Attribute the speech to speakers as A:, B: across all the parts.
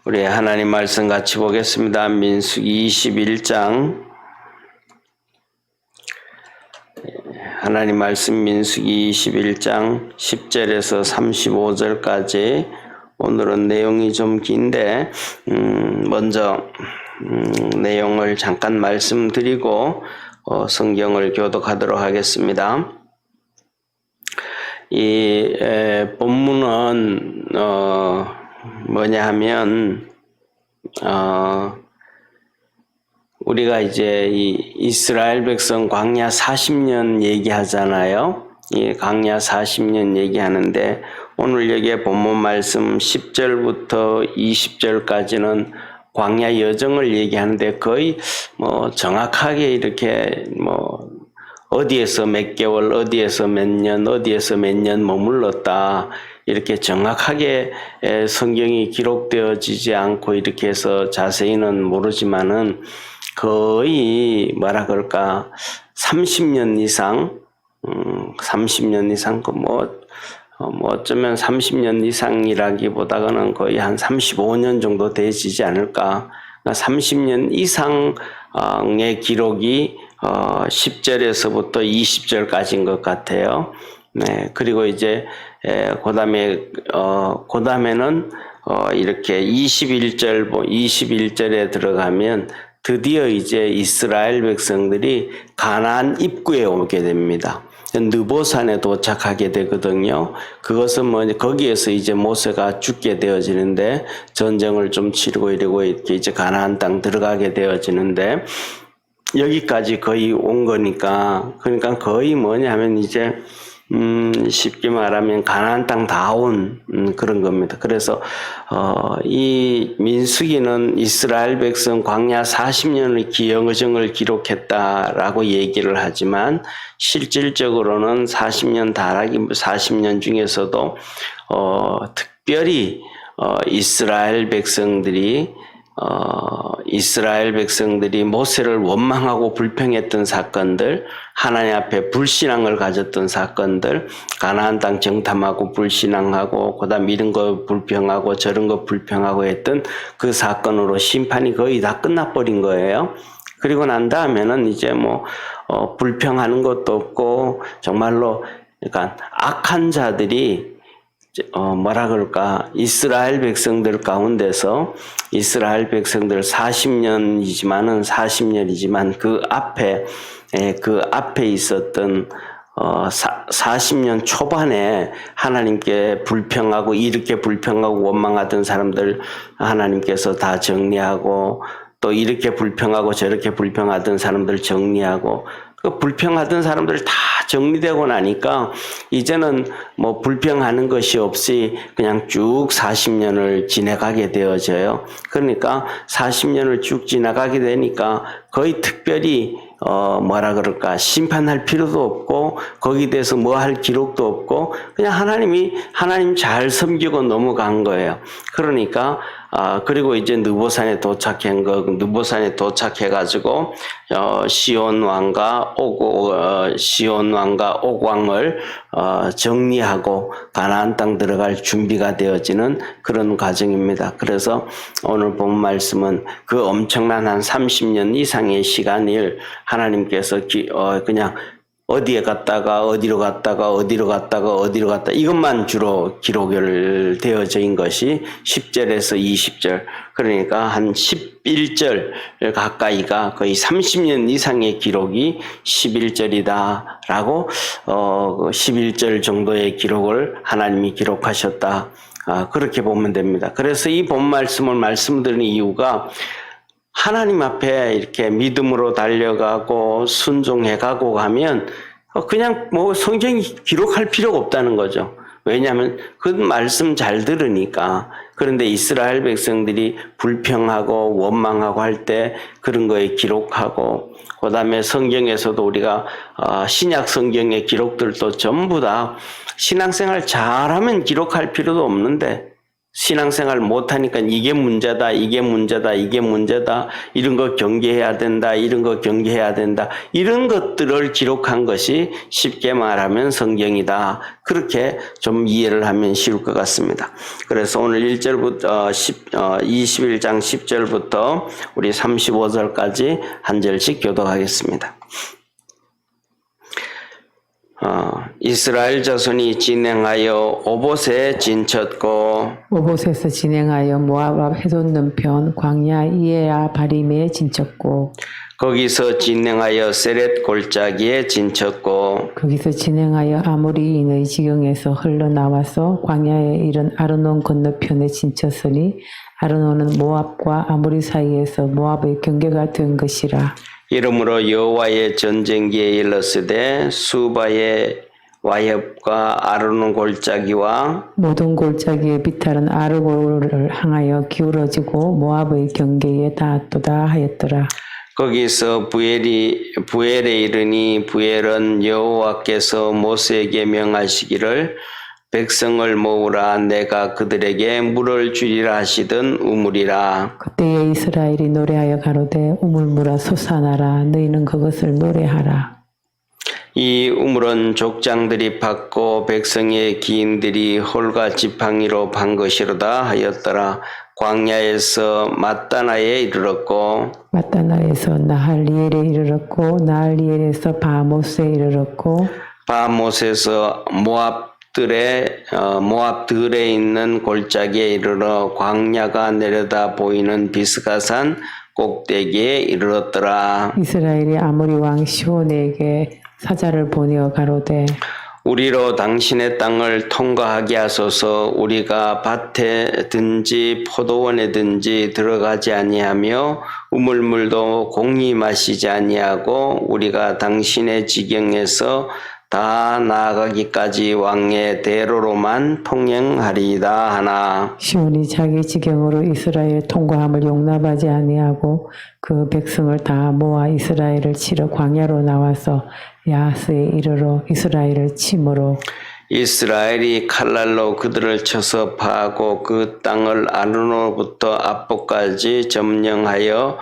A: 우리 하나님 말씀 같이 보겠습니다. 민수기 21장. 하나님 말씀 민수기 21장 10절에서 35절까지. 오늘은 내용이 좀 긴데 먼저 내용을 잠깐 말씀드리고 성경을 교독하도록 하겠습니다. 이 본문은 뭐냐 하면 우리가 이제 이 이스라엘 백성 광야 40년 얘기하잖아요. 이 광야 40년 얘기하는데 오늘 여기에 본문 말씀 10절부터 20절까지는 광야 여정을 얘기하는데 거의 뭐 정확하게 이렇게 뭐 어디에서 몇 개월, 어디에서 몇 년, 어디에서 몇 년 머물렀다. 이렇게 정확하게 성경이 기록되어지지 않고 이렇게 해서 자세히는 모르지만은 거의 뭐라 그럴까 30년 이상, 30년 이상 뭐 어쩌면 30년 이상이라기보다는 거의 한 35년 정도 되지지 않을까. 30년 이상의 기록이 10절에서부터 20절까지인 것 같아요. 네. 그리고 이제, 그 다음에는, 이렇게 21절에 들어가면 드디어 이제 이스라엘 백성들이 가나안 입구에 오게 됩니다. 느보산에 도착하게 되거든요. 그것은 뭐 거기에서 이제 모세가 죽게 되어지는데 전쟁을 좀 치르고 이러고 이렇게 이제 가나안 땅 들어가게 되어지는데 여기까지 거의 온 거니까 그러니까 거의 뭐냐 하면 이제 쉽게 말하면 가나안 땅 다 온 그런 겁니다. 그래서 이 민수기는 이스라엘 백성 광야 40년의 기여정을 기록했다라고 얘기를 하지만 실질적으로는 40년 중에서도 특별히 이스라엘 백성들이 모세를 원망하고 불평했던 사건들, 하나님 앞에 불신앙을 가졌던 사건들, 가나안 땅 정탐하고 불신앙하고 그다음 이런 거 불평하고 저런 거 불평하고 했던 그 사건으로 심판이 거의 다 끝나버린 거예요. 그리고 난 다음에는 이제 뭐 불평하는 것도 없고 정말로 그러니까 악한 자들이 뭐라 그럴까 이스라엘 백성들 가운데서 이스라엘 백성들 40년이지만 그 앞에 있었던 40년 초반에 하나님께 불평하고 이렇게 불평하고 원망하던 사람들 하나님께서 다 정리하고 또 이렇게 불평하고 저렇게 불평하던 사람들 정리하고 그 불평하던 사람들 다 정리되고 나니까 이제는 뭐 불평하는 것이 없이 그냥 쭉 40년을 지나가게 되어져요. 그러니까 40년을 쭉 지나가게 되니까 거의 특별히 뭐라 그럴까 심판할 필요도 없고 거기에 대해서 뭐 할 기록도 없고 그냥 하나님 잘 섬기고 넘어간 거예요. 그러니까 그리고 이제 느보산에 도착해가지고 시온 왕과 옥 왕을 정리하고 가나안 땅 들어갈 준비가 되어지는 그런 과정입니다. 그래서 오늘 본 말씀은 그 엄청난 한 30년 이상의 시간을 하나님께서 그냥 어디에 갔다가 어디로 갔다가 이것만 주로 기록을 되어진 것이 10절에서 20절 그러니까 한 11절 가까이가 거의 30년 이상의 기록이 11절이다라고 11절 정도의 기록을 하나님이 기록하셨다. 그렇게 보면 됩니다. 그래서 이 본 말씀을 말씀드리는 이유가 하나님 앞에 이렇게 믿음으로 달려가고 순종해가고 가면 그냥 뭐 성경이 기록할 필요가 없다는 거죠. 왜냐하면 그 말씀 잘 들으니까. 그런데 이스라엘 백성들이 불평하고 원망하고 할 때 그런 거에 기록하고 그 다음에 성경에서도 우리가 신약 성경의 기록들도 전부 다 신앙생활 잘하면 기록할 필요도 없는데 신앙생활 못하니까 이게 문제다, 이게 문제다, 이게 문제다, 이런 거 경계해야 된다, 이런 거 경계해야 된다, 이런 것들을 기록한 것이 쉽게 말하면 성경이다. 그렇게 좀 이해를 하면 쉬울 것 같습니다. 그래서 오늘 1절부터 21장 10절부터 우리 35절까지 한 절씩 교독하겠습니다. 이스라엘 자손이 진행하여 오봇에 진쳤고
B: 오봇에서 진행하여 모압 앞 해돋 넘편 광야 이에야 바림에 진쳤고
A: 거기서 진행하여 세렛 골짜기에 진쳤고
B: 거기서 진행하여 아모리인의 지경에서 흘러나와서 광야에 이른 아르논 건너편에 진쳤으니 아르논은 모압과 아모리 사이에서 모압의 경계가 된 것이라.
A: 이러므로 여호와의 전쟁기에 일렀으되 수바의 와협과 아르논 골짜기와
B: 모든 골짜기의 비탈은 아르고를 향하여 기울어지고 모압의 경계에 닿았도다 하였더라.
A: 거기서 부엘에 이르니 부엘은 여호와께서 모세에게 명하시기를 백성을 모으라 내가 그들에게 물을 주리라 하시던 우물이라.
B: 그때에 이스라엘이 노래하여 가로되 우물물아 솟아나라 너희는 그것을 노래하라.
A: 이 우물은 족장들이 팠고 백성의 기인들이 홀과 지팡이로 판 것이로다 하였더라. 광야에서 mat다나에 이르렀고
B: mat다나에서 나할리엘에 이르렀고 나할리엘에서 바못에 이르렀고
A: 바못에서 모압들에 있는 골짜기에 이르러 광야가 내려다 보이는 비스가산 꼭대기에 이르렀더라.
B: 이스라엘이 아모리 왕 시온에게 사자를 보내어 가로되
A: 우리로 당신의 땅을 통과하게 하소서. 우리가 밭에든지 포도원에든지 들어가지 아니하며 우물물도 공히 마시지 아니하고 우리가 당신의 지경에서 다 나아가기까지 왕의 대로로만 통행하리이다 하나.
B: 시온이 자기 지경으로 이스라엘 통과함을 용납하지 아니하고 그 백성을 다 모아 이스라엘을 치러 광야로 나와서 야하스에 이르러 이스라엘을 치므로
A: 이스라엘이 칼날로 그들을 쳐서 파하고 그 땅을 아르논부터 압복까지 점령하여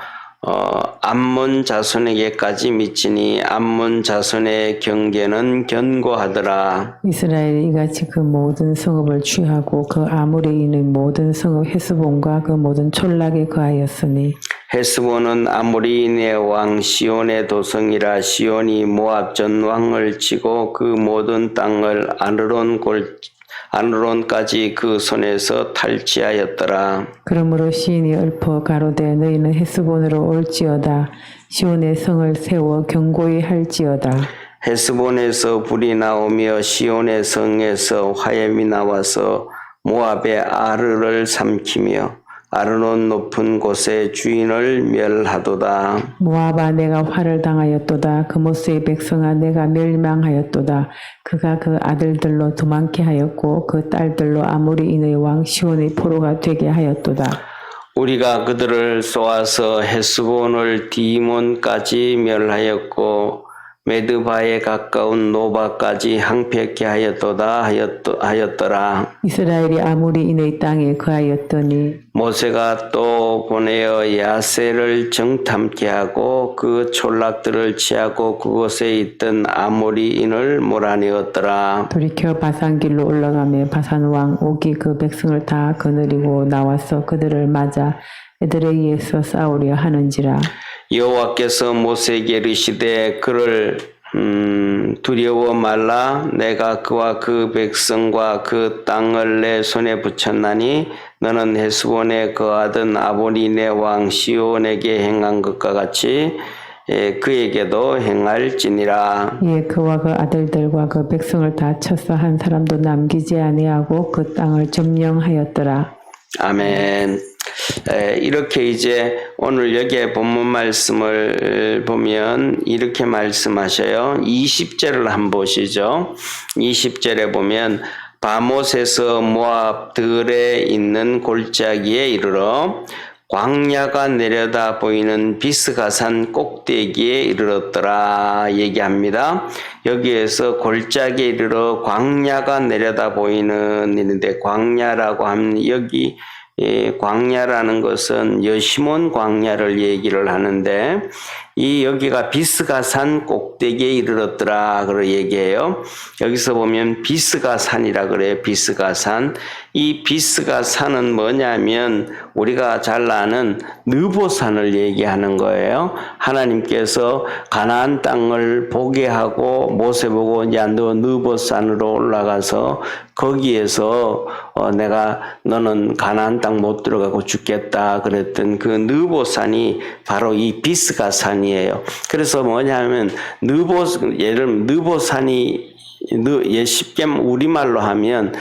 A: 암몬 자손에게까지 미치니 암몬 자손의 경계는 견고하더라.
B: 이스라엘이 이같이 그 모든 성읍을 취하고 그 아모리인의 모든 성읍 헤스본과 그 모든 촌락에 거하였으니
A: 헤스본은 아모리인의 왕 시온의 도성이라. 시온이 모압 전 왕을 치고 그 모든 땅을 아르논까지 그 손에서 탈취하였더라.
B: 그러므로 시인이 읊어 가로되 너희는 헤스본으로 올지어다. 시온의 성을 세워 견고히 할지어다.
A: 헤스본에서 불이 나오며 시온의 성에서 화염이 나와서 모압의 아르를 삼키며 아르논 높은 곳의 주인을 멸하도다.
B: 모압아 내가 화를 당하였도다. 그모스의 백성아 내가 멸망하였도다. 그가 그 아들들로 도망케 하였고 그 딸들로 아모리인의 왕 시온의 포로가 되게 하였도다.
A: 우리가 그들을 쏘아서 헤스본을 디몬까지 멸하였고 메드바에 가까운 노바까지 항폐케 하였더라.
B: 이스라엘이 아모리인의 땅에 거하였더니
A: 모세가 또 보내어 야세를 정탐케 하고 그 촌락들을 취하고 그곳에 있던 아모리인을 몰아내었더라.
B: 돌이켜 바산길로 올라가며 바산 왕 옥이 그 백성을 다 거느리고 나와서 그들을 맞아 에드레이에서 싸우려 하는지라.
A: 여호와께서 모세에게 이르시되 그를 두려워 말라. 내가 그와 그 백성과 그 땅을 내 손에 붙였나니 너는 헤스본에 거하던 아모리네 왕 시온에게 행한 것과 같이 그에게도 행할지니라.
B: 이에 그와 그 아들들과 그 백성을 다 쳐서 한 사람도 남기지 아니하고 그 땅을 점령하였더라.
A: 아멘. 이렇게 이제 오늘 여기에 본문 말씀을 보면 이렇게 말씀하셔요. 20절을 한번 보시죠. 20절에 보면 바못에서 모압들에 있는 골짜기에 이르러 광야가 내려다 보이는 비스가산 꼭대기에 이르렀더라 얘기합니다. 여기에서 골짜기에 이르러 광야가 내려다 보이는 일인데, 광야라고 하면 여기 광야라는 것은 여시몬 광야를 얘기를 하는데, 이 여기가 비스가산 꼭대기에 이르렀더라 그러 얘기해요. 여기서 보면 비스가산이라 그래요. 비스가산. 이 비스가산은 뭐냐면 우리가 잘 아는 느보산을 얘기하는 거예요. 하나님께서 가나안 땅을 보게 하고 모세 보고, 이제 너 느보산으로 올라가서 거기에서 너는 가나안 땅 못 들어가고 죽겠다 그랬던 그 느보산이 바로 이 비스가산이에요. 그래서 뭐냐면 예를 들면 느보산이 쉽게 우리말로 하면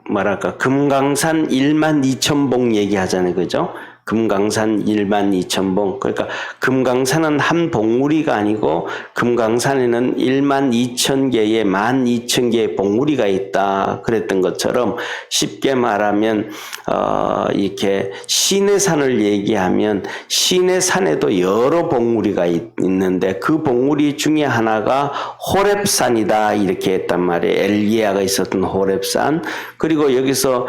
A: 뭐랄까 금강산 12,000봉 얘기하잖아요, 그죠? 금강산 12,000봉. 그러니까 금강산은 한 봉우리가 아니고 금강산에는 12,000개의 12,000개의 봉우리가 있다 그랬던 것처럼, 쉽게 말하면 이렇게 시내산을 얘기하면 시내산에도 여러 봉우리가 있는데 그 봉우리 중에 하나가 호렙산이다 이렇게 했단 말이에요. 엘리야가 있었던 호렙산. 그리고 여기서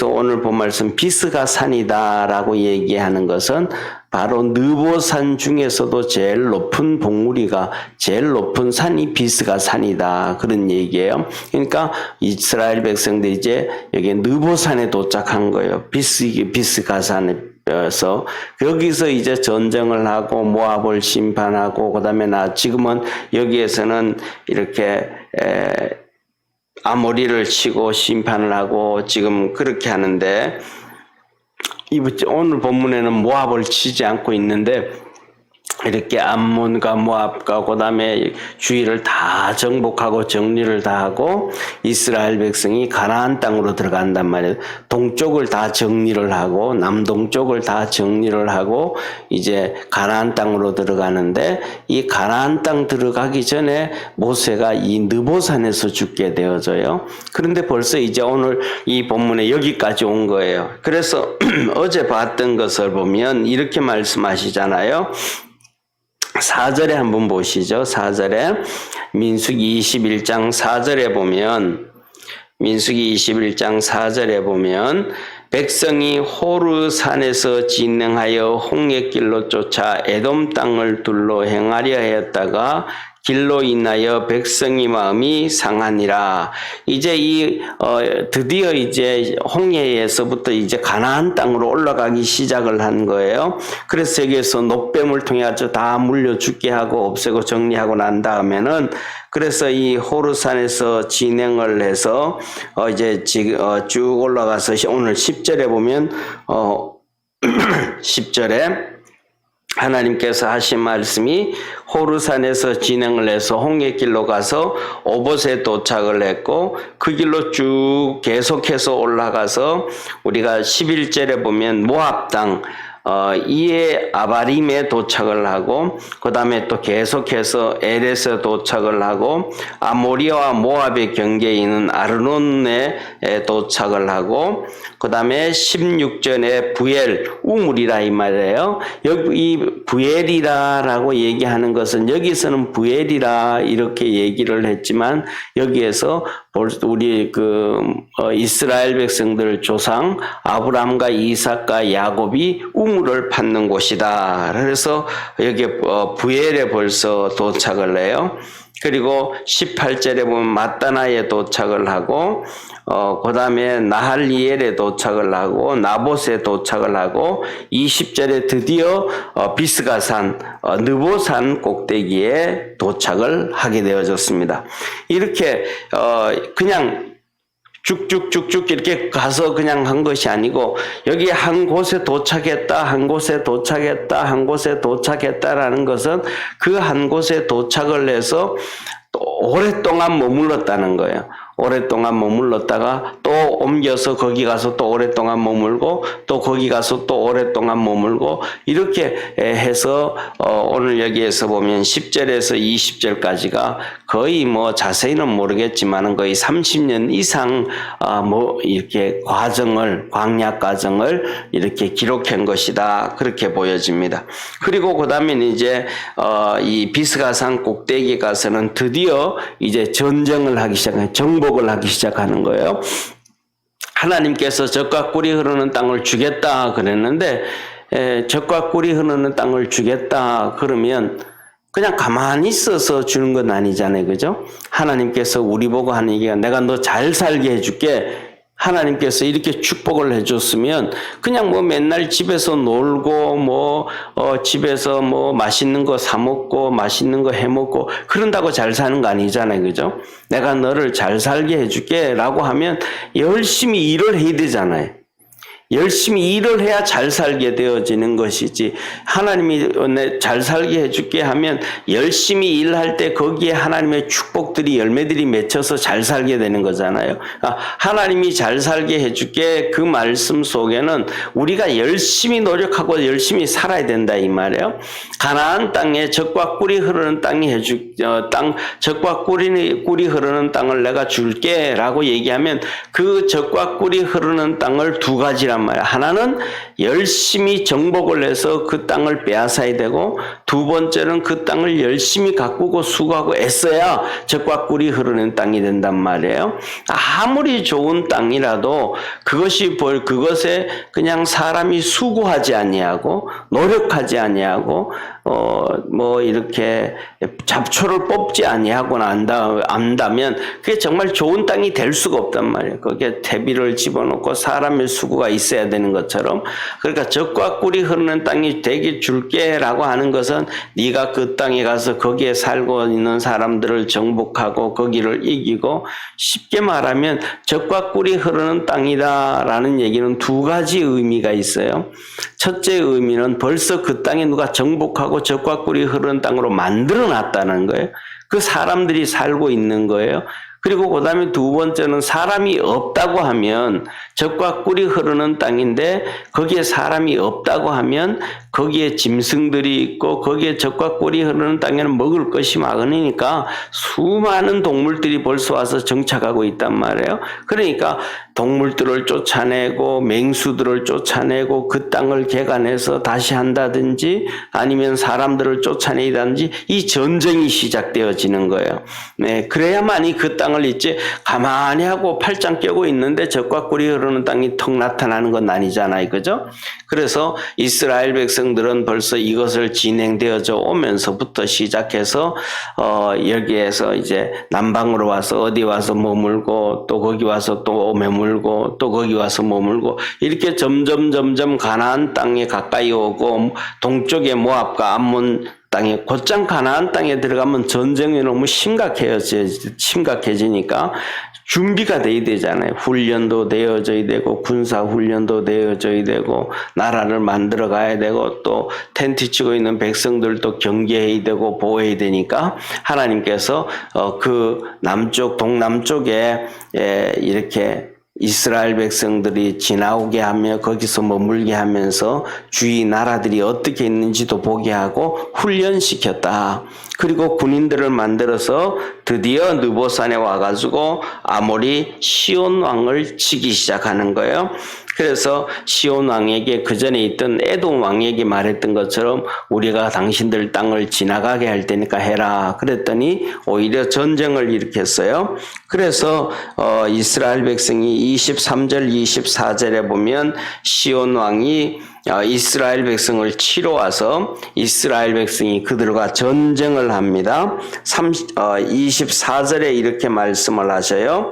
A: 오늘 본 말씀 비스가산이다라고 얘기하는 것은 바로 느보산 중에서도 제일 높은 봉우리가, 제일 높은 산이 비스가산이다 그런 얘기예요. 그러니까 이스라엘 백성들이 이제 여기 느보산에 도착한 거예요. 비스가산에서 여기서 이제 전쟁을 하고 모압을 심판하고, 그다음에 지금은 여기에서는 이렇게 아모리를 치고 심판을 하고 지금 그렇게 하는데, 오늘 본문에는 모압을 치지 않고 있는데 이렇게 암몬과 모압과 그다음에 주위를 다 정복하고 정리를 다 하고 이스라엘 백성이 가나안 땅으로 들어간단 말이에요. 동쪽을 다 정리를 하고 남동쪽을 다 정리를 하고 이제 가나안 땅으로 들어가는데, 이 가나안 땅 들어가기 전에 모세가 이 느보산에서 죽게 되어져요. 그런데 벌써 이제 오늘 이 본문에 여기까지 온 거예요. 그래서 어제 봤던 것을 보면 이렇게 말씀하시잖아요. 4절에 한번 보시죠. 4절에 민수기 21장 4절에 보면, 민수기 21장 4절에 보면 백성이 호르산에서 진행하여 홍해길로 쫓아 에돔 땅을 둘러 행하려 하였다가 길로 인하여 백성의 마음이 상하니라. 이제 드디어 이제 홍해에서부터 이제 가나안 땅으로 올라가기 시작을 한 거예요. 그래서 여기에서 노뱀을 통해 가지고 다 물려 죽게 하고 없애고 정리하고 난 다음에는, 그래서 이 호르산에서 진행을 해서 이제 지금 쭉 올라가서 오늘 10절에 보면 10절에 하나님께서 하신 말씀이 호르산에서 진행을 해서 홍해길로 가서 오봇에 도착을 했고, 그 길로 쭉 계속해서 올라가서 우리가 11절에 보면 모압 땅 이에 아바림에 도착을 하고, 그 다음에 또 계속해서 엘에서 도착을 하고, 아모리와 모압의 경계에 있는 아르논에 도착을 하고, 그 다음에 16절에 부엘, 우물이라 이 말이에요. 여기 이 부엘이라라고 얘기하는 것은, 여기서는 부엘이라 이렇게 얘기를 했지만 여기에서 우리 이스라엘 백성들 조상 아브라함과 이삭과 야곱이 우물을 팠는 곳이다. 그래서 여기 부엘에 벌써 도착을 해요. 그리고 18절에 보면 마따나에 도착을 하고, 그 다음에 나할리엘에 도착을 하고, 나봇에 도착을 하고, 20절에 드디어 비스가산, 느보산 꼭대기에 도착을 하게 되어졌습니다. 이렇게 그냥 쭉쭉쭉쭉 이렇게 가서 그냥 한 것이 아니고, 여기 한 곳에 도착했다, 한 곳에 도착했다, 한 곳에 도착했다라는 것은 그 한 곳에 도착을 해서 오랫동안 머물렀다는 거예요. 오랫동안 머물렀다가 또 옮겨서 거기 가서 또 오랫동안 머물고 또 거기 가서 또 오랫동안 머물고 이렇게 해서 오늘 여기에서 보면 10절에서 20절까지가 거의 뭐 자세히는 모르겠지만은 거의 30년 이상 뭐 이렇게 광야 과정을 이렇게 기록한 것이다. 그렇게 보여집니다. 그리고 그다음에 이제 이 비스가산 꼭대기 가서는 드디어 이제 전쟁을 하기 시작해요. 정복을 하기 시작하는 거예요. 하나님께서 젖과 꿀이 흐르는 땅을 주겠다 그랬는데 젖과 꿀이 흐르는 땅을 주겠다 그러면 그냥 가만히 있어서 주는 건 아니잖아요. 그죠? 하나님께서 우리 보고 하는 얘기가 내가 너 잘 살게 해줄게. 하나님께서 이렇게 축복을 해줬으면 그냥 뭐 맨날 집에서 놀고 집에서 뭐 맛있는 거 사 먹고 맛있는 거 해 먹고 그런다고 잘 사는 거 아니잖아요. 그죠? 내가 너를 잘 살게 해줄게 라고 하면 열심히 일을 해야 되잖아요. 열심히 일을 해야 잘 살게 되어지는 것이지 하나님이 잘 살게 해줄게 하면 열심히 일할 때 거기에 하나님의 축복들이 열매들이 맺혀서 잘 살게 되는 거잖아요. 하나님이 잘 살게 해줄게 그 말씀 속에는 우리가 열심히 노력하고 열심히 살아야 된다 이 말이에요. 가나안 땅에 젖과 꿀이 흐르는 땅이 젖과 꿀이 흐르는 땅을 내가 줄게 라고 얘기하면 그 젖과 꿀이 흐르는 땅을 두 가지란 말이야. 하나는 열심히 정복을 해서 그 땅을 빼앗아야 되고 두 번째는 그 땅을 열심히 가꾸고 수고하고 애써야 젖과 꿀이 흐르는 땅이 된단 말이에요. 아무리 좋은 땅이라도 그것에 그냥 사람이 수고하지 아니하고 노력하지 아니하고 뭐 이렇게 잡초를 뽑지 아니하고 안다면 그게 정말 좋은 땅이 될 수가 없단 말이에요. 거기에 퇴비를 집어넣고 사람의 수고가 있어야 되는 것처럼 그러니까 젖과 꿀이 흐르는 땅이 되게 줄게라고 하는 것은 네가 그 땅에 가서 거기에 살고 있는 사람들을 정복하고 거기를 이기고 쉽게 말하면 젖과 꿀이 흐르는 땅이다라는 얘기는 두 가지 의미가 있어요. 첫째 의미는 벌써 그 땅에 누가 정복하고 젖과 꿀이 흐르는 땅으로 만들어 놨다는 거예요. 그 사람들이 살고 있는 거예요. 그리고 그 다음에 두 번째는 사람이 없다고 하면 젖과 꿀이 흐르는 땅인데 거기에 사람이 없다고 하면 거기에 짐승들이 있고 거기에 젖과 꿀이 흐르는 땅에는 먹을 것이 많으니까 수많은 동물들이 벌써 와서 정착하고 있단 말이에요. 그러니까 동물들을 쫓아내고 맹수들을 쫓아내고 그 땅을 개간해서 다시 한다든지 아니면 사람들을 쫓아내다든지 이 전쟁이 시작되어지는 거예요. 네, 그래야만이 그 땅을 있지 가만히 하고 팔짱 껴고 있는데 젖과 꿀이 흐르는 땅이 턱 나타나는 건 아니잖아요. 그죠? 그래서 이스라엘 백성들은 벌써 이것을 진행되어져 오면서부터 시작해서 여기에서 이제 남방으로 와서 어디 와서 머물고 또 거기 와서 또 머물고 또 거기 와서 머물고 이렇게 점점 가나안 땅에 가까이 오고 동쪽의 모압과 암몬 땅에 곧장 가나안 땅에 들어가면 전쟁이 너무 심각해지니까 준비가 돼야 되잖아요. 훈련도 되어져야 되고 군사 훈련도 되어져야 되고 나라를 만들어 가야 되고 또 텐트 치고 있는 백성들도 경계해야 되고 보호해야 되니까 하나님께서 그 동남쪽에 이렇게 이스라엘 백성들이 지나오게 하며 거기서 머물게 하면서 주위 나라들이 어떻게 있는지도 보게 하고 훈련시켰다. 그리고 군인들을 만들어서 드디어 느보산에 와가지고 아모리 시온 왕을 치기 시작하는 거예요. 그래서 시온 왕에게 그 전에 있던 에돔 왕에게 말했던 것처럼 우리가 당신들 땅을 지나가게 할 테니까 해라. 그랬더니 오히려 전쟁을 일으켰어요. 그래서 이스라엘 백성이 23절 24절에 보면 시온 왕이 이스라엘 백성을 치러 와서 이스라엘 백성이 그들과 전쟁을 합니다. 24절에 이렇게 말씀을 하셔요.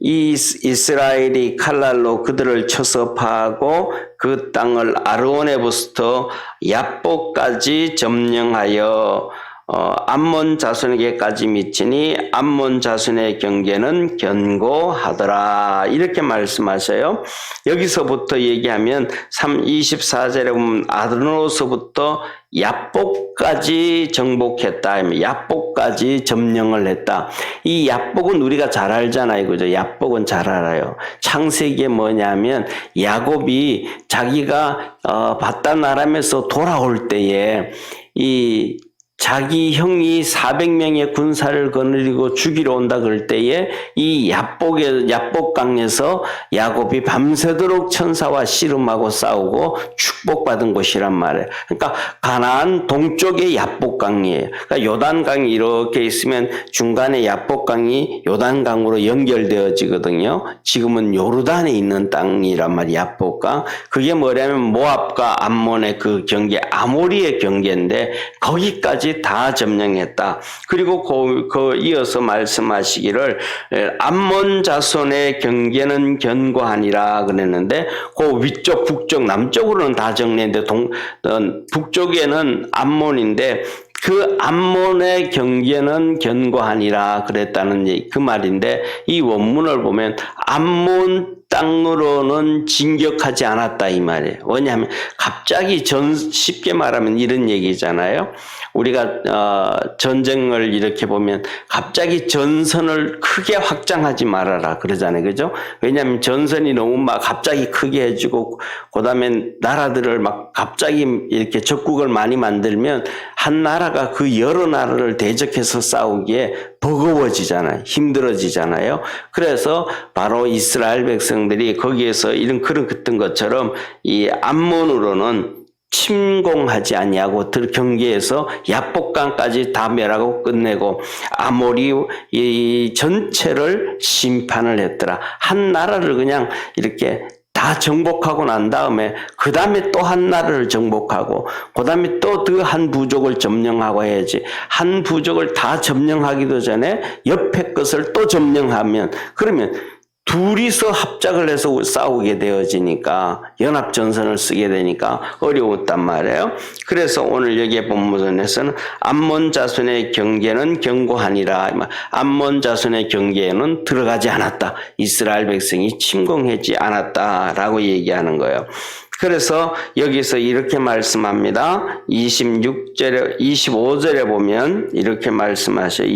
A: 이 이스라엘이 칼날로 그들을 쳐서 파하고 그 땅을 아르오네부스터 야복까지 점령하여 암몬 자손에게까지 미치니 암몬 자손의 경계는 견고하더라. 이렇게 말씀하셔요. 여기서부터 얘기하면 24절에 보면 아드노스부터 야복까지 정복했다. 야복까지 점령을 했다. 이 야복은 우리가 잘 알잖아요. 그죠? 야복은 잘 알아요. 창세기에 뭐냐면 야곱이 자기가 바단 아람에서 돌아올 때에 이 자기 형이 400명의 군사를 거느리고 죽이러 온다 그럴 때에 이 야복강에서 야곱이 밤새도록 천사와 씨름하고 싸우고 축복받은 곳이란 말이에요. 그러니까 가나안 동쪽의 야복강이에요. 그러니까 요단강이 이렇게 있으면 중간에 야복강이 요단강으로 연결되어지거든요. 지금은 요르단에 있는 땅이란 말이에요. 야복강. 그게 뭐냐면 모압과 암몬의 그 경계, 아모리의 경계인데 거기까지 다 점령했다. 그리고 이어서 말씀하시기를 암몬 자손의 경계는 견고하니라 그랬는데 그 위쪽 북쪽 남쪽으로는 다 정리했는데 북쪽에는 암몬인데 그 암몬의 경계는 견고하니라 그랬다는 그 말인데 이 원문을 보면 암몬 땅으로는 진격하지 않았다 이 말이에요. 왜냐하면 갑자기 쉽게 말하면 이런 얘기잖아요. 우리가 전쟁을 이렇게 보면 갑자기 전선을 크게 확장하지 말아라 그러잖아요. 그죠? 왜냐하면 전선이 너무 막 갑자기 크게 해주고 그다음에 나라들을 막 갑자기 이렇게 적국을 많이 만들면 한 나라가 그 여러 나라를 대적해서 싸우기에 버거워지잖아요. 힘들어지잖아요. 그래서 바로 이스라엘 백성들이 거기에서 그런 것처럼 이 암몬으로는 침공하지 아니하고 경계에서 야복강까지 다 멸하고 끝내고 아모리 이 전체를 심판을 했더라. 한 나라를 그냥 이렇게 다 정복하고 난 다음에 그 다음에 또 한 나라를 정복하고 그 다음에 또 그 한 부족을 점령하고 해야지. 한 부족을 다 점령하기도 전에 옆에 것을 또 점령하면 그러면 둘이서 합작을 해서 싸우게 되어지니까 연합전선을 쓰게 되니까 어려웠단 말이에요. 그래서 오늘 여기에 본문에서는 암몬 자손의 경계는 견고하니라. 암몬 자손의 경계에는 들어가지 않았다. 이스라엘 백성이 침공하지 않았다라고 얘기하는 거예요. 그래서 여기서 이렇게 말씀합니다. 25절에 보면 이렇게 말씀하셔요.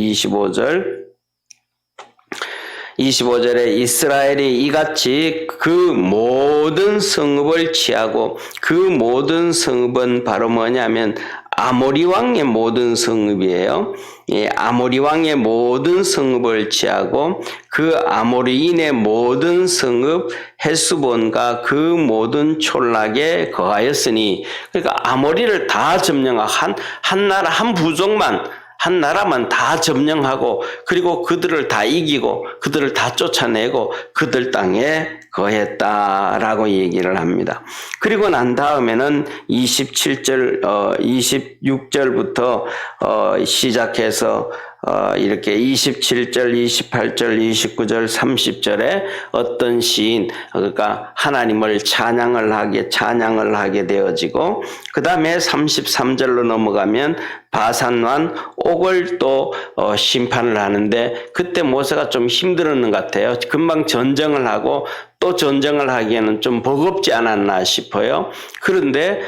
A: 25절에 이스라엘이 이같이 그 모든 성읍을 취하고 그 모든 성읍은 바로 뭐냐면 아모리 왕의 모든 성읍이에요. 예, 아모리 왕의 모든 성읍을 취하고 그 아모리인의 모든 성읍 헤스본과 그 모든 촌락에 거하였으니 그러니까 아모리를 다 점령하고 한 나라 한 부족만 한 나라만 다 점령하고 그리고 그들을 다 이기고 그들을 다 쫓아내고 그들 땅에 거했다라고 얘기를 합니다. 그리고 난 다음에는 26절부터 시작해서 이렇게 27절, 28절, 29절, 30절에 어떤 시인, 그러니까 하나님을 찬양을 하게 되어지고, 그 다음에 33절로 넘어가면 바산왕 옥을 또 심판을 하는데, 그때 모세가 좀 힘들었는 것 같아요. 금방 전쟁을 하고, 또 전쟁을 하기에는 좀 버겁지 않았나 싶어요. 그런데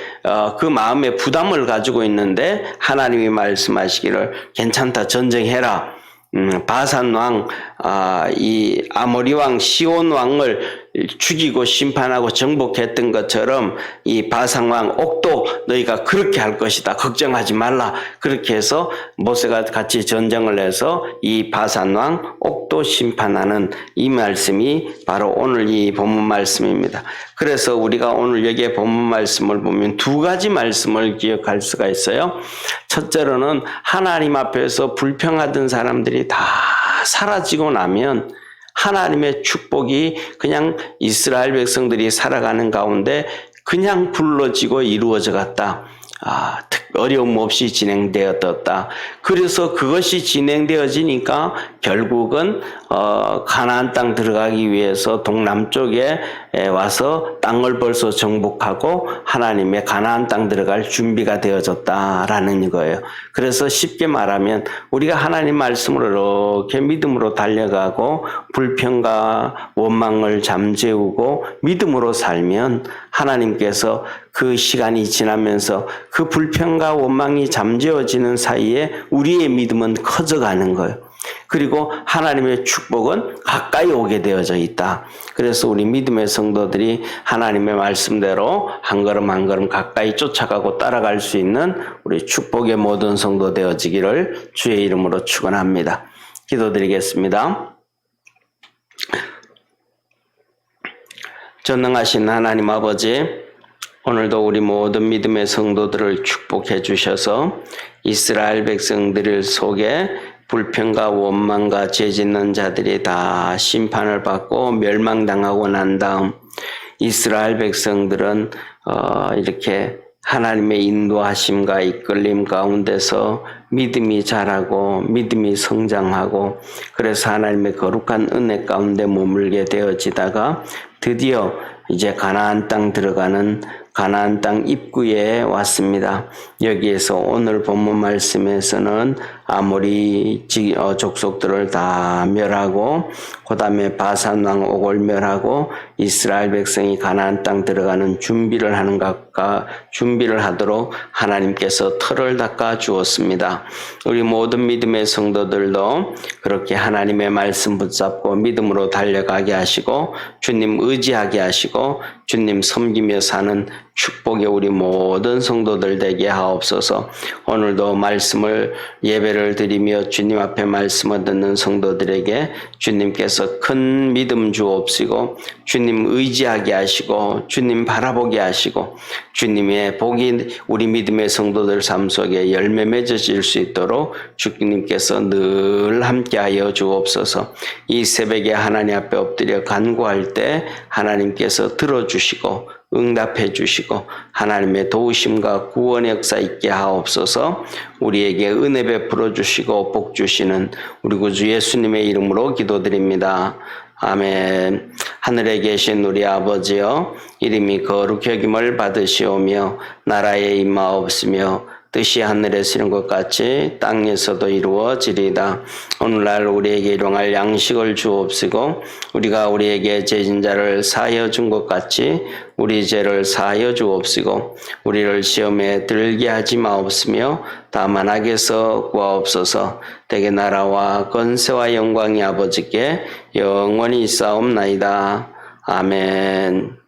A: 그 마음에 부담을 가지고 있는데 하나님이 말씀하시기를 괜찮다 전쟁해라. 바산 왕, 이 아모리 왕 시온 왕을 죽이고 심판하고 정복했던 것처럼 이 바산 왕 옥도 너희가 그렇게 할 것이다. 걱정하지 말라. 그렇게 해서 모세가 같이 전쟁을 해서 이 바산 왕 옥도 심판하는 이 말씀이 바로 오늘 이 본문 말씀입니다. 그래서 우리가 오늘 여기에 본문 말씀을 보면 두 가지 말씀을 기억할 수가 있어요. 첫째로는 하나님 앞에서 불평하던 사람들이 다 사라지고 나면 하나님의 축복이 그냥 이스라엘 백성들이 살아가는 가운데 그냥 굴러지고 이루어져 갔다. 특히 어려움 없이 진행되었다. 그래서 그것이 진행되어지니까 결국은 가나안 땅 들어가기 위해서 동남쪽에 와서 땅을 벌써 정복하고 하나님의 가나안 땅 들어갈 준비가 되어졌다라는 거예요. 그래서 쉽게 말하면 우리가 하나님 말씀으로 이렇게 믿음으로 달려가고 불평과 원망을 잠재우고 믿음으로 살면 하나님께서 그 시간이 지나면서 그 불평과 원망이 잠재워지는 사이에 우리의 믿음은 커져가는 거예요. 그리고 하나님의 축복은 가까이 오게 되어져 있다. 그래서 우리 믿음의 성도들이 하나님의 말씀대로 한 걸음 한 걸음 가까이 쫓아가고 따라갈 수 있는 우리 축복의 모든 성도 되어지기를 주의 이름으로 축원합니다. 기도드리겠습니다. 전능하신 하나님 아버지, 오늘도 우리 모든 믿음의 성도들을 축복해 주셔서 이스라엘 백성들 속에 불평과 원망과 죄짓는 자들이 다 심판을 받고 멸망당하고 난 다음 이스라엘 백성들은 이렇게 하나님의 인도하심과 이끌림 가운데서 믿음이 자라고 믿음이 성장하고 그래서 하나님의 거룩한 은혜 가운데 머물게 되어지다가 드디어 이제 가나안 땅 들어가는 가나안 땅 입구에 왔습니다. 여기에서 오늘 본문 말씀에서는 아모리 족속들을 다 멸하고 그 다음에 바산 왕 옥을 멸하고 이스라엘 백성이 가나안 땅 들어가는 준비를 하도록 하나님께서 터를 닦아 주었습니다. 우리 모든 믿음의 성도들도 그렇게 하나님의 말씀 붙잡고 믿음으로 달려가게 하시고 주님 의지하게 하시고 주님 섬기며 사는 축복의 우리 모든 성도들 되게 하옵소서. 오늘도 말씀을 예배를 드리며 주님 앞에 말씀을 듣는 성도들에게 주님께서 큰 믿음 주옵시고 주님 의지하게 하시고 주님 바라보게 하시고 주님의 복이 우리 믿음의 성도들 삶 속에 열매 맺어질 수 있도록 주님께서 늘 함께하여 주옵소서. 이 새벽에 하나님 앞에 엎드려 간구할 때 하나님께서 들어주시고 응답해 주시고 하나님의 도우심과 구원의 역사 있게 하옵소서. 우리에게 은혜 베풀어 주시고 복 주시는 우리 구주 예수님의 이름으로 기도드립니다. 아멘. 하늘에 계신 우리 아버지여, 이름이 거룩히 여김을 받으시오며 나라에 임하옵시며 뜻이 하늘에서 이룬 것 같이 땅에서도 이루어지리이다. 오늘날 우리에게 일용할 양식을 주옵시고 우리가 우리에게 죄진 자를 사하여 준 것 같이 우리 죄를 사하여 주옵시고 우리를 시험에 들게 하지 마옵시며 다만 악에서 구하옵소서. 대개 나라와 권세와 영광이 아버지께 영원히 있사옵나이다. 아멘.